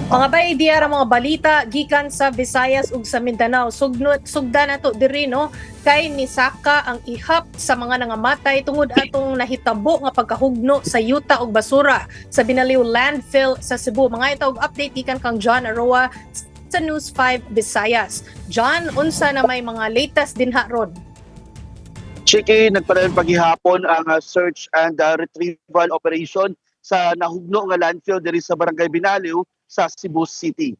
Mga bay diara mga balita gikan sa Visayas ug sa Mindanao. Sugda na to diri no kay nisaka ang ihap sa mga nangamatay tungod atong nahitabo nga pagkahugno sa yuta ug basura sa Binaliw landfill sa Cebu. Mga ito og update gikan kang John Aroa sa News 5 Visayas. John, unsa na may mga latest dinha ron? Chiki, nagpadayon paghihapon ang search and retrieval operation sa nahugno nga landfill diri sa Barangay Binaliw sa Cebu City.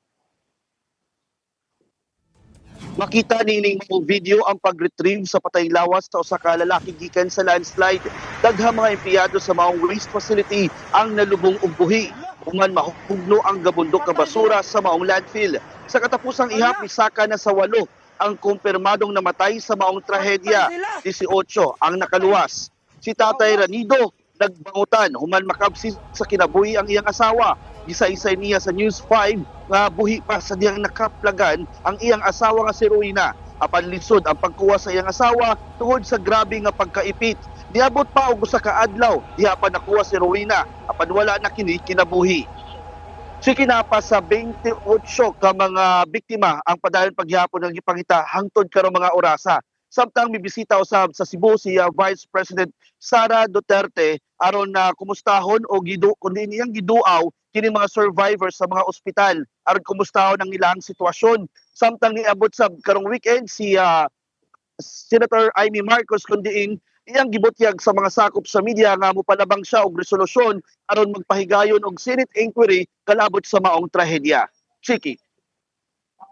Makita nining video ang pag-retrieve sa patay lawas sa usa ka lalaki gikan sa landslide. Daghang mga empleyado sa maong waste facility ang nalubong og buhi human mahugno ang gabundok nga basura sa maong landfill. Sa katapusang ihap, misaka na sa 8 ang kumpirmadong namatay sa maong trahedya. 18 ang nakaluwas. Si Tatay Ranido nagbangutan human makabsi sa kinabuhi ang iyang asawa. Gisa-isay niya sa News 5 nga buhi pa sa diyang nakaplagan ang iyang asawa nga si Rowena. Apan lisod ang pagkuha sa iyang asawa tungod sa grabe nga pagkaipit. Diabot pa og usa ka adlaw diha pa nakuha si Rowena apan wala na kini kinabuhi. Si kinapa sa 28 ka mga biktima ang padayon paghihapon ng gipangita hangtod karong mga orasa. Samtang mibisita usab sa Cebu si Vice President Sara Duterte aron na kumustahon o kundi niyang giduaw kini mga survivors sa mga ospital aron kumustahon ang ilang sitwasyon. Samtang niabot sa karong weekend si Senator Amy Marcos kundiin iyang gibutyag sa mga sakop sa media nga mopalabang siya og resolusyon aron magpahigayon og Senate inquiry kalabot sa maong trahedya. Chiki.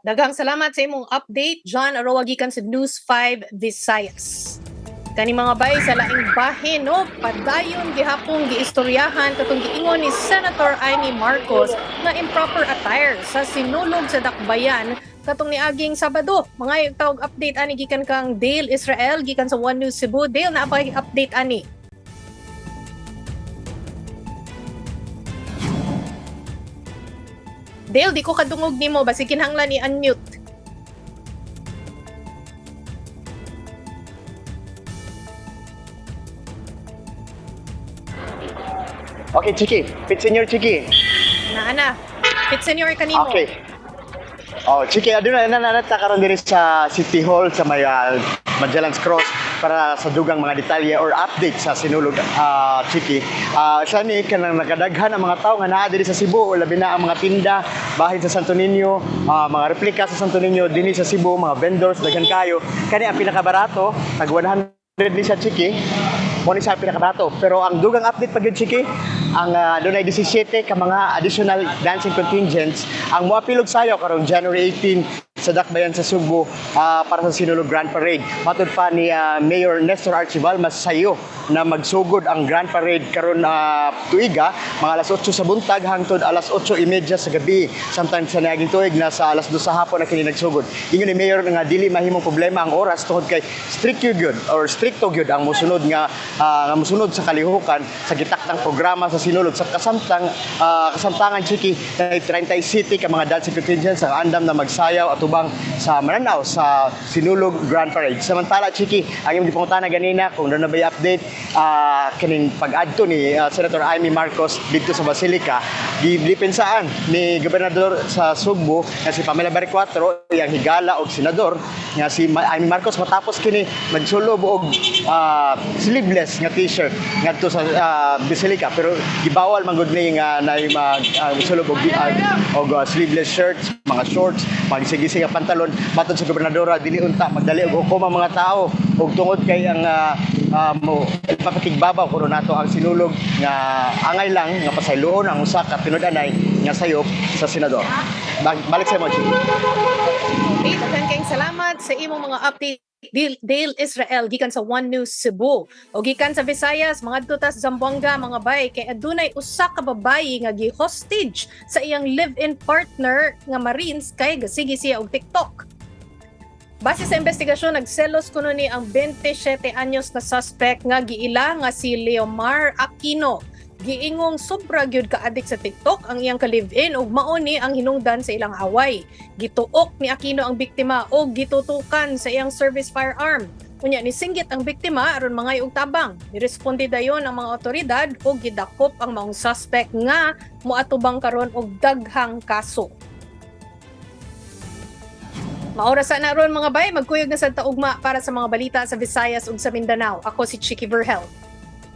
Daghang salamat sa imong update, John Aroa gikan sa News 5 Visayas. Kani mga bay sa laing bahin no, padayon gihapon giistoryahan katong giingon ni Senator Amy Marcos nga improper attire sa sinulog sa dakbayan katong niaging Sabado. Mga tawag update ani gikan kang Dale Israel gikan sa One News Cebu. Dale, na ba update ani? Dale, di ko kadungog nimo basi kinahanglan ni unmute. Okay, Chiki. Pit senior Chiki. Ana. Pit senior kanimo. Okay. Oh, Chiki, aduna na karon diri sa City Hall sa may Magellan's Cross para sa dugang mga detalye or update sa sinulog Chiki. Sa ni kanang nakadaghan ang mga tao nga naa diri sa Cebu, labi na ang mga tinda, bahin sa Santo Niño, mga replika sa Santo Niño dinhi sa Cebu, mga vendors daghan kayo. Kani ang pinakabarato, tag 100 ni sa Chiki. Mo ni sa pinakabarato. Pero ang dugang update pag yun, Chiki, ang dunay 17 ka mga additional dancing contingents ang moapilog sayo karong January 18 sa Dakbayan sa Cebu para sa Sinulog Grand Parade. Matud pa ni Mayor Nestor Archival masayo na magsugod ang Grand Parade karon tuiga mga alas 8 sa buntag hangtod alas 8:30 sa gabi. Sometimes sa naging tuig nasa alas 2 sa hapon na kini nagsugod. Ingon ni Mayor nga dili mahimong problema ang oras tungod kay stricto gyud ang musunod nga musunod sa kalihukan sa gitakdang programa sa sinulog sa kasamtangan Chiki na 30 city ka mga dancing contingents ang andam na magsayaw at ubang sa Maranao sa sinulog Grand Parade. Samantala Chiki, ang imong gipangutana ganina kung na bay update kining pag-adto ni Senator Amy Marcos dito sa Basilica, gipensaan ni Gobernador sa Cebu nga si Pamela Barriquatro yang higala og senador nga si Amy Marcos matapos kini nagsulob og sleeveless nga t-shirt ngadto sa Basilica pero gibawal man gud ni nga magsulob og sleeveless shirts, mga shorts, mga gising nga pantalon matod sa gobernadora dili unta magdali og hukom ang mga tao ug tungod kay ang mo papatigbabaw kuno nato ang sinulog nga angay lang nga pasayloon ang usa ka tinud-anay nga sayop sa senador. Balik sa mo, Chief. Okay, daghang kayong salamat sa imong mga update. Dale Israel gikan sa One News Cebu o gikan sa Visayas mga tutas Zamboanga mga bay kay adunay usa ka babayi nga gi-hostage sa iyang live-in partner nga Marines kay gasigi siya og TikTok. Base sa investigasyon nagselos kuno ni ang 27 anyos na suspect nga giila nga si Leomar Aquino. Giingong sobra gyud ka-addict sa TikTok ang iyang ka-live-in ug mao ni ang hinungdan sa ilang away. Gituok ni Aquino ang biktima og gitutukan sa iyang service firearm. Unya ni singgit ang biktima aron mangay og tabang. Niresponde dayon ang mga otoridad ug gidakop ang maong suspect nga moatubang karon og daghang kaso. Maoras na ron mga bay, magkuyog na sa taugma para sa mga balita sa Visayas ug sa Mindanao. Ako si Chiki Verhel.